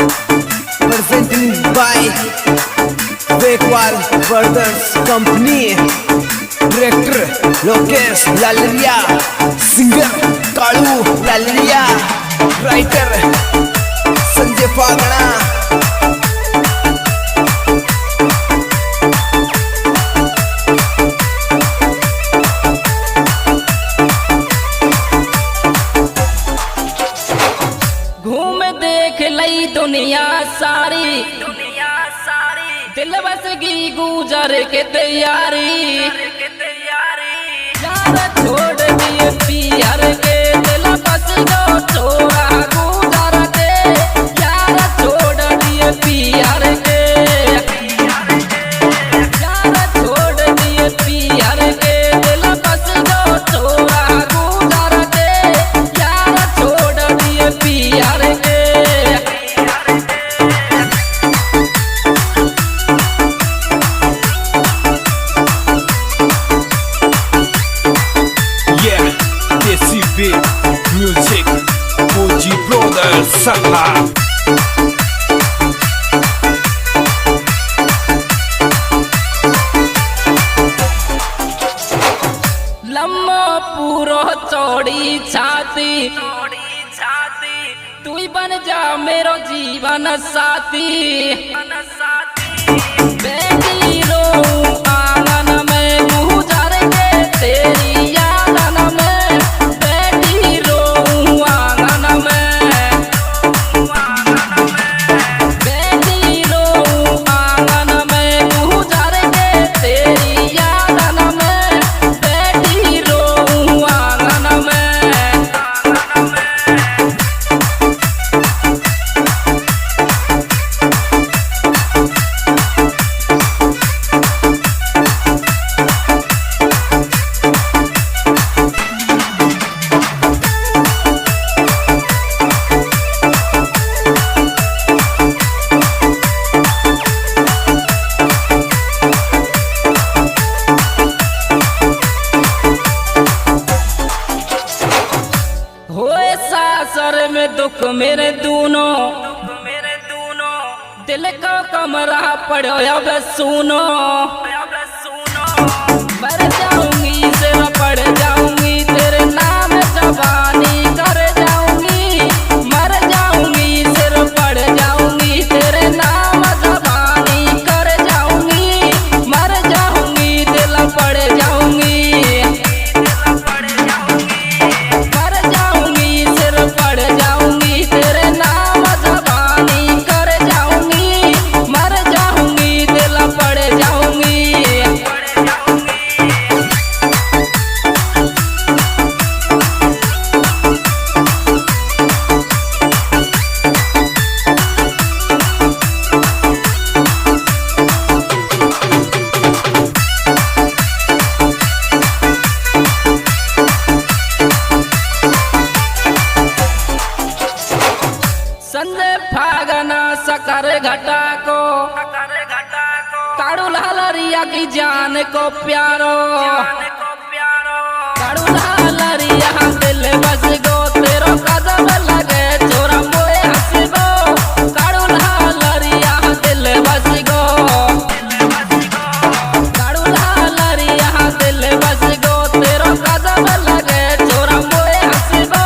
presenting by Bekwal Brothers Company, director Lokesh Lalriya, singer Kalu Lalriya, writer Sanjay Pagana. दुनिया सारी दिल बस की गुजर के तैयारी यार छोड़ दिए पियर के दिल बस को छोड़ा गुजर के यार छोड़ दिए पियर के यार छोड़ दिए पियर के दिल बस को छोड़ा गुजर के यार छोड़ दिए पियर के Music, Fuji Brothers Saha. लम्बा पूरा चौड़ी छाती तू ही बन जा मेरो जीवन साथी बेटी रो आंगन में गुजर के तेरी यादन में बेटी रो आंगन में बेटी रो आंगन में गुजर के तेरी यादन में बेटी रो आंगन में सासर में दुख मेरे दोनों दिल का कमरा पड़ो अब सुनो मर जाऊंगी सिर पड़ जाऊंगी तेरे नाम जवानी कर जाऊंगी मर जाऊंगी सिर पड़ जाऊंगी तेरे नाम जवानी कर जाऊंगी मर जाऊंगी दिल पड़ जाऊंगी संजय फागना सकर घटा को काड़ू लालरिया की जान को प्यारो काड़ू लालरिया दिल बस गो तेरो कदम लगे छोरा मोए हंसबो काड़ू लालरिया दिल बस गो काड़ू लालरिया दिल बस गो तेरो कदम लगे छोरा मोए हंसबो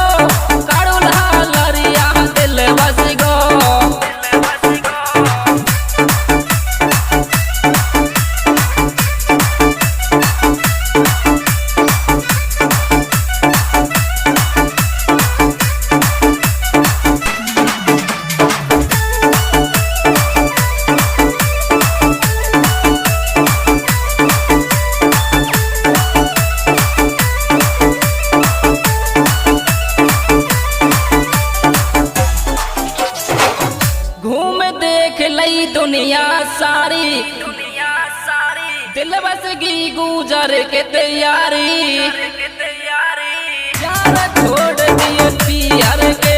काड़ू लालरिया दिल बस गो दुनिया सारी दिल बस की गुजर के तैयारी यार छोड़ दिए पियर के